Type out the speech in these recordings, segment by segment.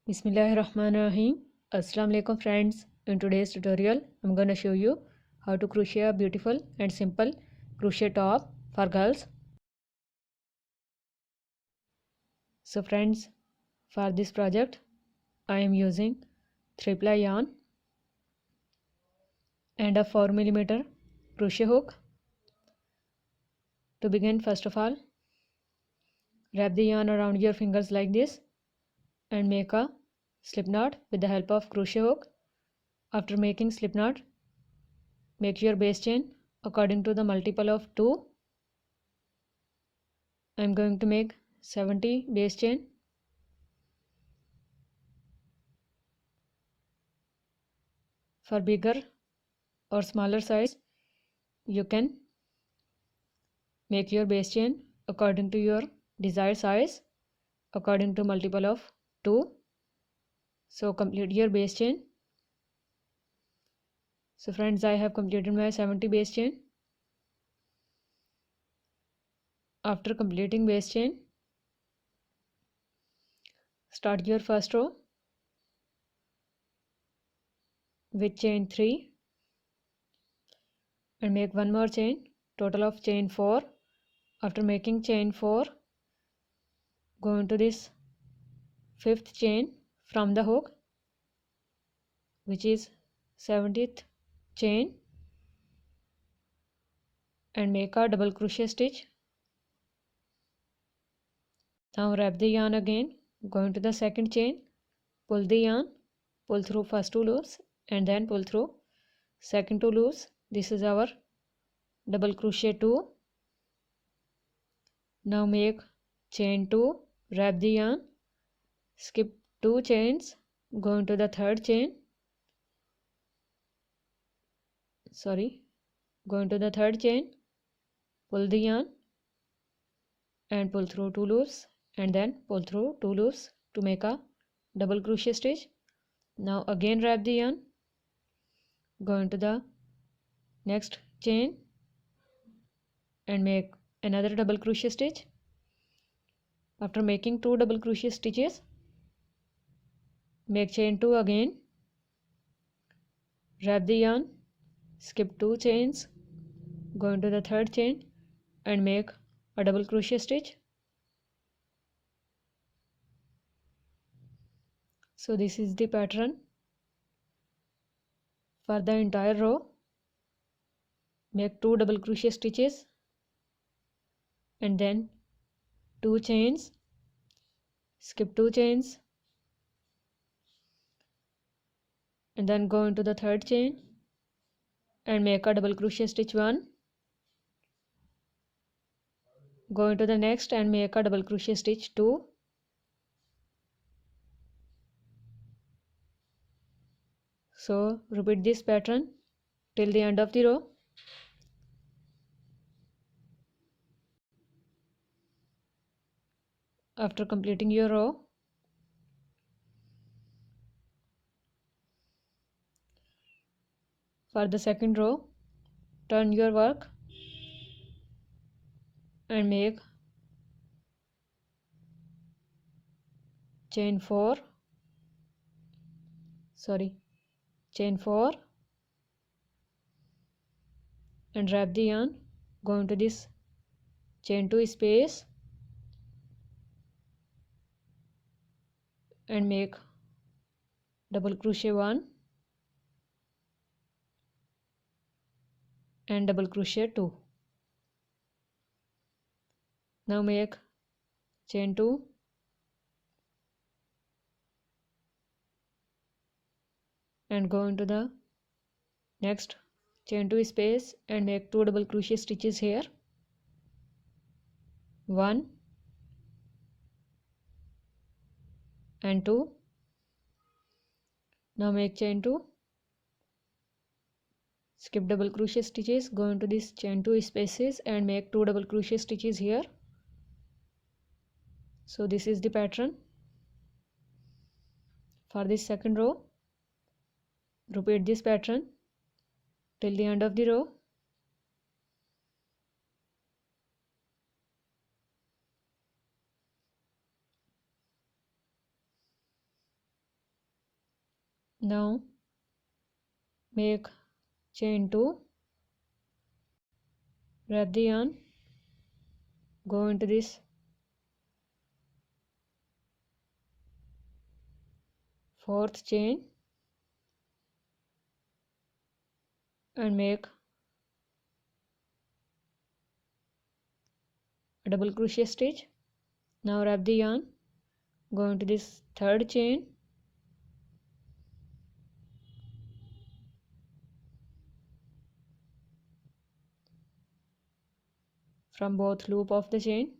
Bismillahirrahmanirrahim. Assalamu alaikum friends. In today's tutorial, I'm going to show you how to crochet a beautiful and simple crochet top for girls. So friends, for this project, I am using 3-ply yarn and a 4mm crochet hook. To begin, first of all, wrap the yarn around your fingers like this and make a slip knot with the help of crochet hook. After making slip knot, make your base chain according to the multiple of 2. I am going to make 70 base chain. For bigger or smaller size, you can make your base chain according to your desired size, according to multiple of 2. So complete your base chain. So friends, I have completed my 70 base chain. After completing base chain, start your first row with chain 3 and make one more chain, total of chain 4. After making chain 4, go into this 5th chain from the hook, which is 70th chain, and make a double crochet stitch. Now wrap the yarn again, go into the 2nd chain, pull the yarn, pull through first 2 loops and then pull through second 2 loops. This is our double crochet 2. Now make chain 2, wrap the yarn, skip 2 chains, go into the 3rd chain, go into the 3rd chain, pull the yarn and pull through 2 loops and then pull through 2 loops to make a double crochet stitch. Now again wrap the yarn, go into the next chain and make another double crochet stitch. After making 2 double crochet stitches, make chain 2 again, wrap the yarn, skip 2 chains, go into the 3rd chain and make a double crochet stitch. So this is the pattern for the entire row. Make 2 double crochet stitches and then 2 chains, skip 2 chains and then go into the 3rd chain and make a double crochet stitch 1, go into the next and make a double crochet stitch 2, so repeat this pattern till the end of the row. After completing your row, for the second row, turn your work and make chain 4 and wrap the yarn, go into this chain 2 space and make double crochet 1 and double crochet 2. Now make chain 2 and go into the next chain 2 space and make 2 double crochet stitches here, 1 and 2. Now make chain 2, skip double crochet stitches, go into this chain 2 spaces and make 2 double crochet stitches here. So this is the pattern for this second row. Repeat this pattern till the end of the row. Now make chain 2, wrap the yarn, go into this fourth chain and make a double crochet stitch. Now wrap the yarn, go into this third chain from both loop of the chain.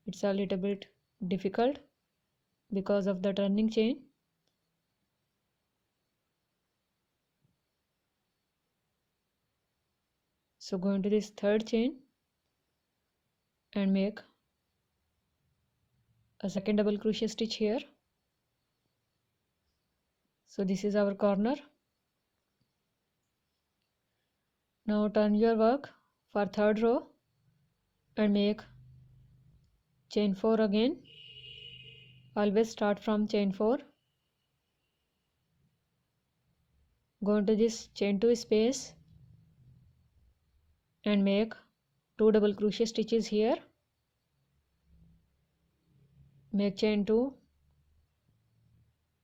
It's a little bit difficult because of the turning chain. So go into this third chain and make a second double crochet stitch here. So this is our corner. Now turn your work for third row and make chain 4 again. Always start from chain 4. Go into this chain 2 space and make 2 double crochet stitches here. Make chain 2,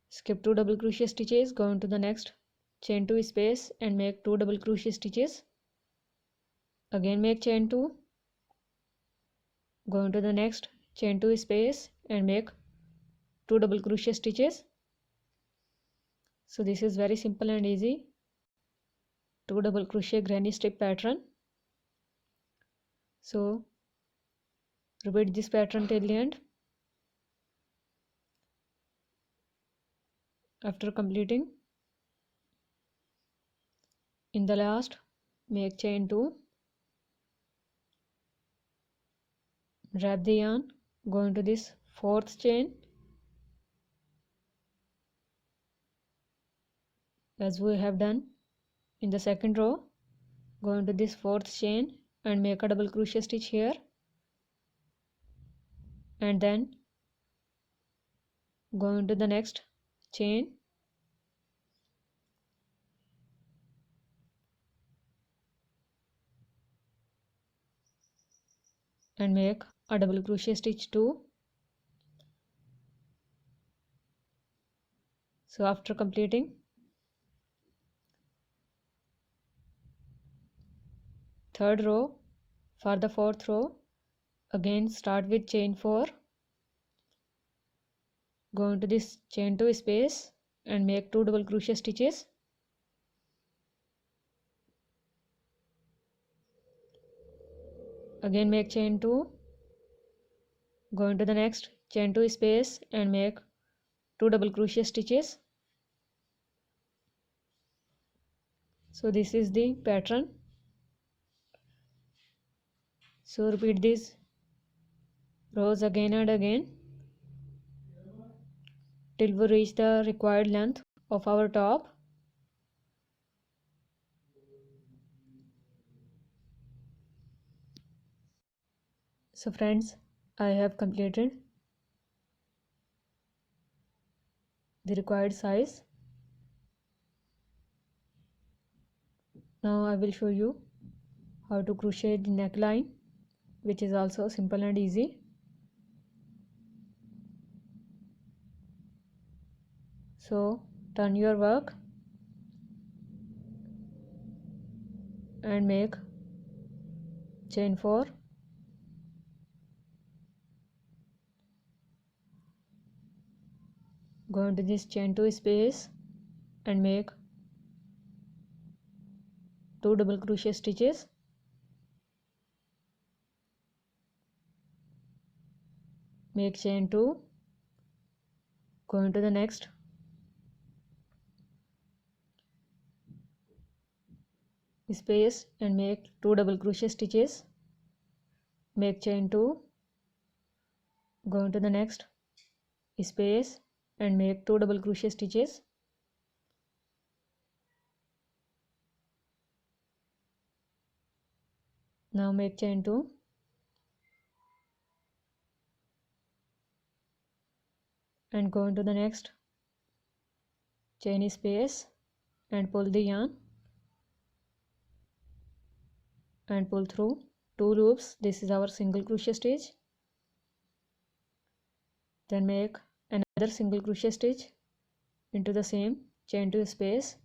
skip 2 double crochet stitches, go into the next chain 2 space and make 2 double crochet stitches. Again make chain 2, go into the next chain 2 space and make 2 double crochet stitches. So this is very simple and easy 2 double crochet granny strip pattern. So repeat this pattern till the end. After completing, in the last make chain 2, wrap the yarn, go into this fourth chain as we have done in the second row. Go into this fourth chain and make a double crochet stitch here, and then go into the next chain and make a double crochet stitch 2. So after completing third row, for the fourth row again start with chain 4, go into this chain 2 space and make 2 double crochet stitches. Again make chain 2, go into the next chain 2 space and make 2 double crochet stitches. So this is the pattern. So repeat these rows again and again till we reach the required length of our top. So friends, I have completed the required size. Now I will show you how to crochet the neckline, which is also simple and easy. So turn your work and make chain 4, go into this chain 2 space and make 2 double crochet stitches. Make chain 2, go into the next space and make 2 double crochet stitches. Make chain 2, go into the next space and make 2 double crochet stitches. Now make chain 2 and go into the next chain space and pull the yarn and pull through 2 loops. This is our single crochet stitch. Then make another single crochet stitch into the same chain 2 space,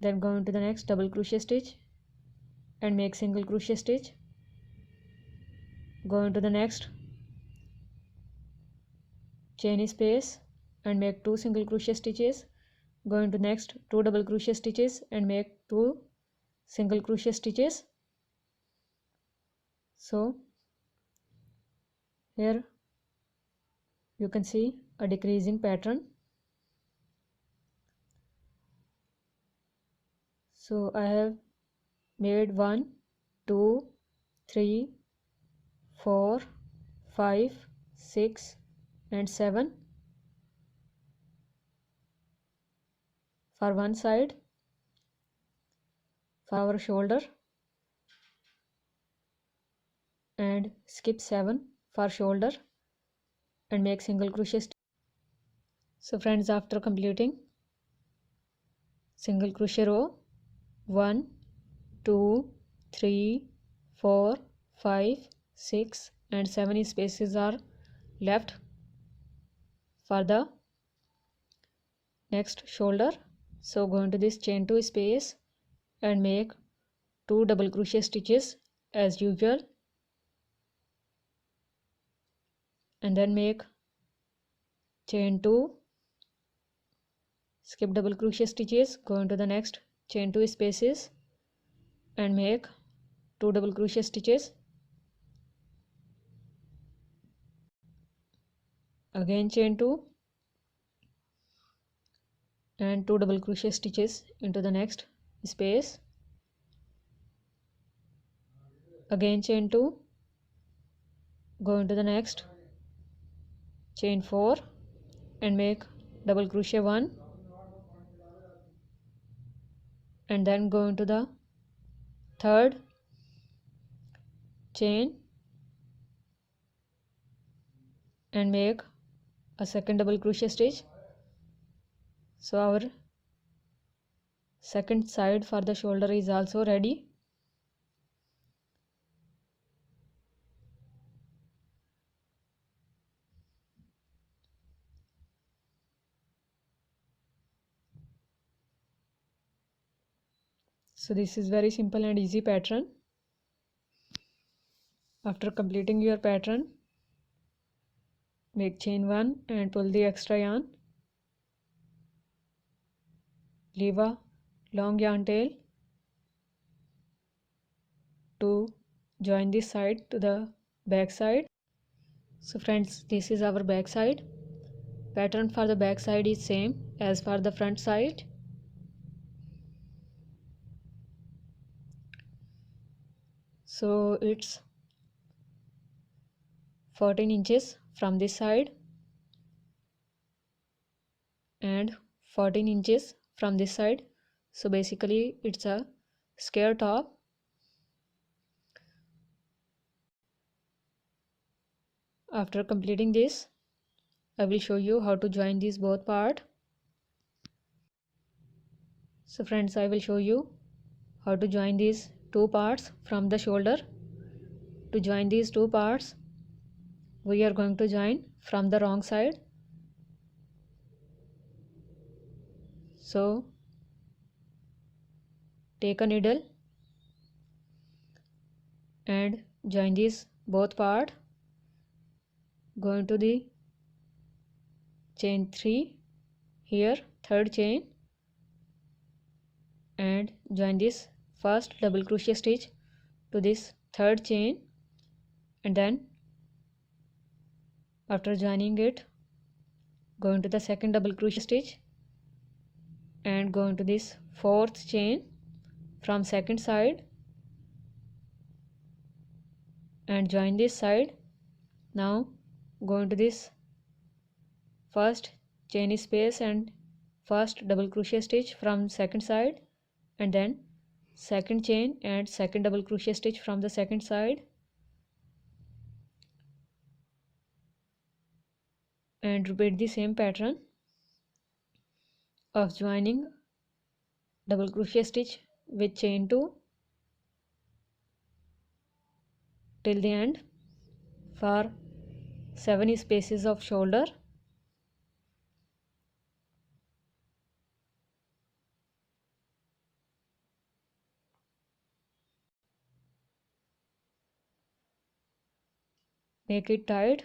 then go into the next double crochet stitch and make single crochet stitch, go into the next chain space and make 2 single crochet stitches, go into next 2 double crochet stitches and make 2 single crochet stitches. So here you can see a decreasing pattern. So I have made 1 2 3 4 5 6 and 7 for one side for our shoulder, and skip 7 for shoulder and make single crochet stitch. So friends, after completing single crochet row 1 2 3 4 5 6 and 7 spaces are left for the next shoulder. So go into this chain 2 space and make 2 double crochet stitches as usual, and then make chain 2, skip double crochet stitches, go into the next chain 2 spaces and make 2 double crochet stitches, again chain 2 and 2 double crochet stitches into the next space, again chain 2, go into the next chain 4 and make double crochet 1 and then go into the third chain and make a second double crochet stitch. So our second side for the shoulder is also ready. So this is very simple and easy pattern. After completing your pattern, make chain 1 and pull the extra yarn, leave a long yarn tail to join this side to the back side. So friends, this is our back side. Pattern for the back side is same as for the front side. So it's 14 inches from this side and 14 inches from this side. So basically it's a square top. After completing this, I will show you how to join these both parts. So friends, I will show you how to join these two parts from the shoulder. To join these two parts, we are going to join from the wrong side. So take a needle and join these both parts. Go into the chain 3 here, third chain, and join this first double crochet stitch to this third chain, and then after joining it, go into the second double crochet stitch and go into this fourth chain from second side and join this side. Now go into this first chain space and first double crochet stitch from second side, and then second chain and second double crochet stitch from the second side, and repeat the same pattern of joining double crochet stitch with chain 2 till the end for 7 spaces of shoulder. Make it tight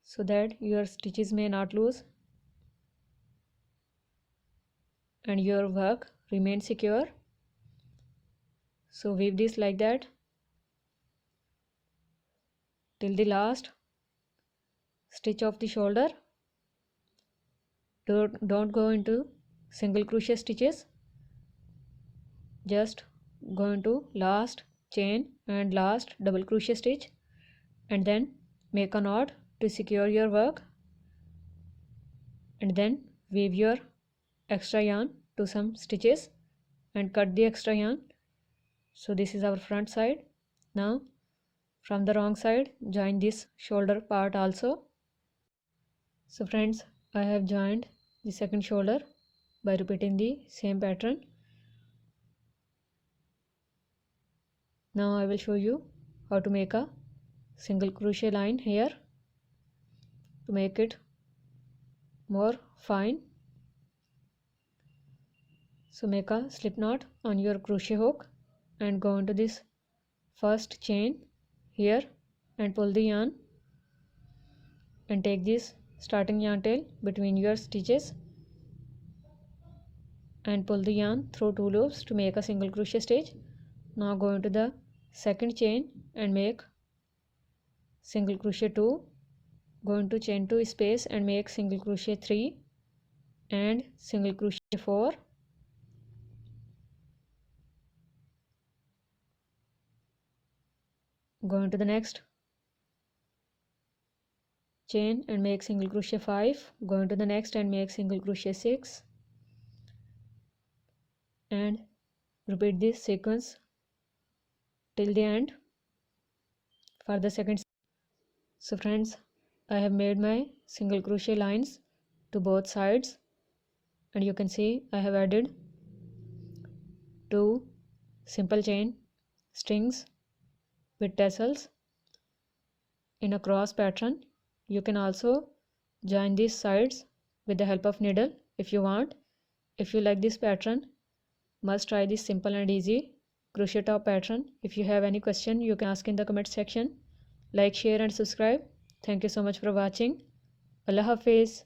so that your stitches may not lose and your work remains secure. So weave this like that till the last stitch of the shoulder. Don't go into single crochet stitches, just go into last chain and last double crochet stitch and then make a knot to secure your work, and then weave your extra yarn to some stitches and cut the extra yarn. So this is our front side. Now from the wrong side join this shoulder part also. So friends, I have joined the second shoulder by repeating the same pattern. Now I will show you how to make a single crochet line here to make it more fine. So make a slip knot on your crochet hook and go into this first chain here and pull the yarn and take this starting yarn tail between your stitches and pull the yarn through 2 loops to make a single crochet stitch. Now go into the second chain and make single crochet 2, go into chain 2 space and make single crochet 3 and single crochet 4, go into the next chain and make single crochet 5, go into the next and make single crochet 6 and repeat this sequence till the end for the second. So friends, I have made my single crochet lines to both sides and you can see I have added 2 simple chain strings with tassels in a cross pattern. You can also join these sides with the help of needle if you want. If you like this pattern, must try this simple and easy crochet top pattern. If you have any question, you can ask in the comment section. Like, share and subscribe. Thank you so much for watching. Allah Hafiz.